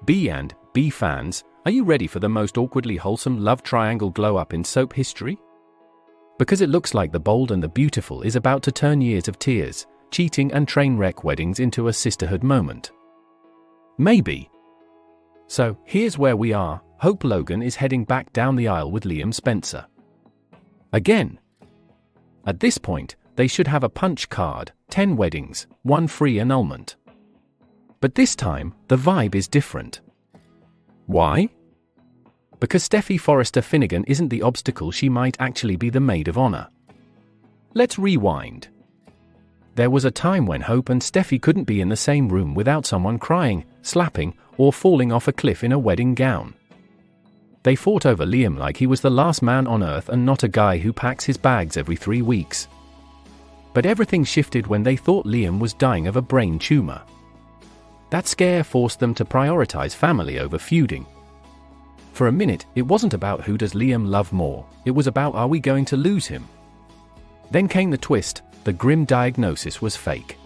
B fans, are you ready for the most awkwardly wholesome love triangle glow-up in soap history? Because it looks like The Bold and the Beautiful is about to turn years of tears, cheating and train wreck weddings into a sisterhood moment. Maybe. So, here's where we are. Hope Logan is heading back down the aisle with Liam Spencer. Again. At this point, they should have a punch card, 10 weddings, 1 free annulment. But this time, the vibe is different. Why? Because Steffy Forrester Finnegan isn't the obstacle, she might actually be the maid of honor. Let's rewind. There was a time when Hope and Steffy couldn't be in the same room without someone crying, slapping, or falling off a cliff in a wedding gown. They fought over Liam like he was the last man on earth and not a guy who packs his bags every 3 weeks. But everything shifted when they thought Liam was dying of a brain tumor. That scare forced them to prioritize family over feuding. For a minute, it wasn't about who does Liam love more, it was about are we going to lose him? Then came the twist, the grim diagnosis was fake.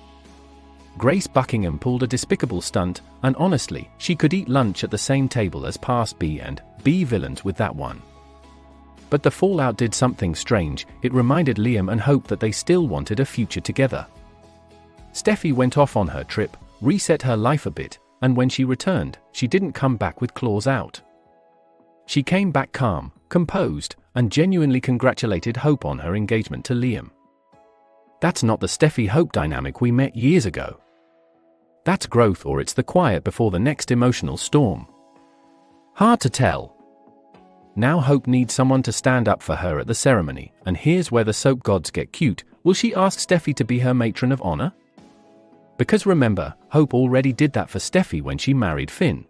Grace Buckingham pulled a despicable stunt, and honestly, she could eat lunch at the same table as past B and B villains with that one. But the fallout did something strange, it reminded Liam and Hope that they still wanted a future together. Steffy went off on her trip, reset her life a bit, and when she returned, she didn't come back with claws out. She came back calm, composed, and genuinely congratulated Hope on her engagement to Liam. That's not the Steffy-Hope dynamic we met years ago. That's growth, or it's the quiet before the next emotional storm. Hard to tell. Now Hope needs someone to stand up for her at the ceremony, and here's where the soap gods get cute. Will she ask Steffy to be her matron of honor? Because remember, Hope already did that for Steffy when she married Finn.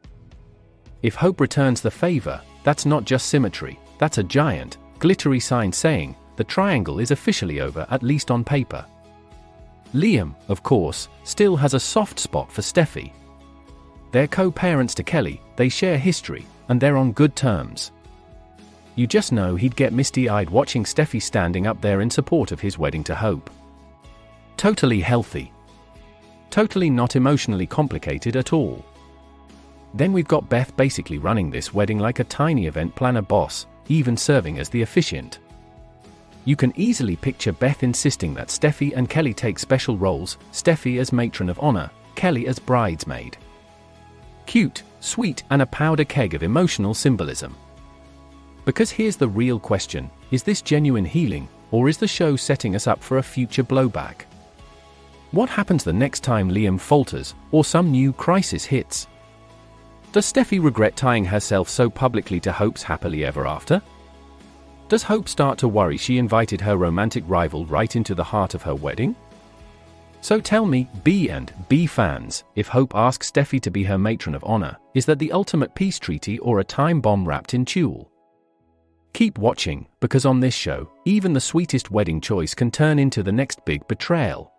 If Hope returns the favor, that's not just symmetry, that's a giant, glittery sign saying, the triangle is officially over, at least on paper. Liam, of course, still has a soft spot for Steffy. They're co-parents to Kelly, they share history, and they're on good terms. You just know he'd get misty-eyed watching Steffy standing up there in support of his wedding to Hope. Totally healthy. Totally not emotionally complicated at all. Then we've got Beth basically running this wedding like a tiny event planner boss, even serving as the officiant. You can easily picture Beth insisting that Steffy and Kelly take special roles, Steffy as matron of honor, Kelly as bridesmaid. Cute, sweet, and a powder keg of emotional symbolism. Because here's the real question, is this genuine healing, or is the show setting us up for a future blowback? What happens the next time Liam falters, or some new crisis hits? Does Steffy regret tying herself so publicly to Hope's happily ever after? Does Hope start to worry she invited her romantic rival right into the heart of her wedding? So tell me, B and B fans, if Hope asks Steffy to be her matron of honor, is that the ultimate peace treaty or a time bomb wrapped in tulle? Keep watching, because on this show, even the sweetest wedding choice can turn into the next big betrayal.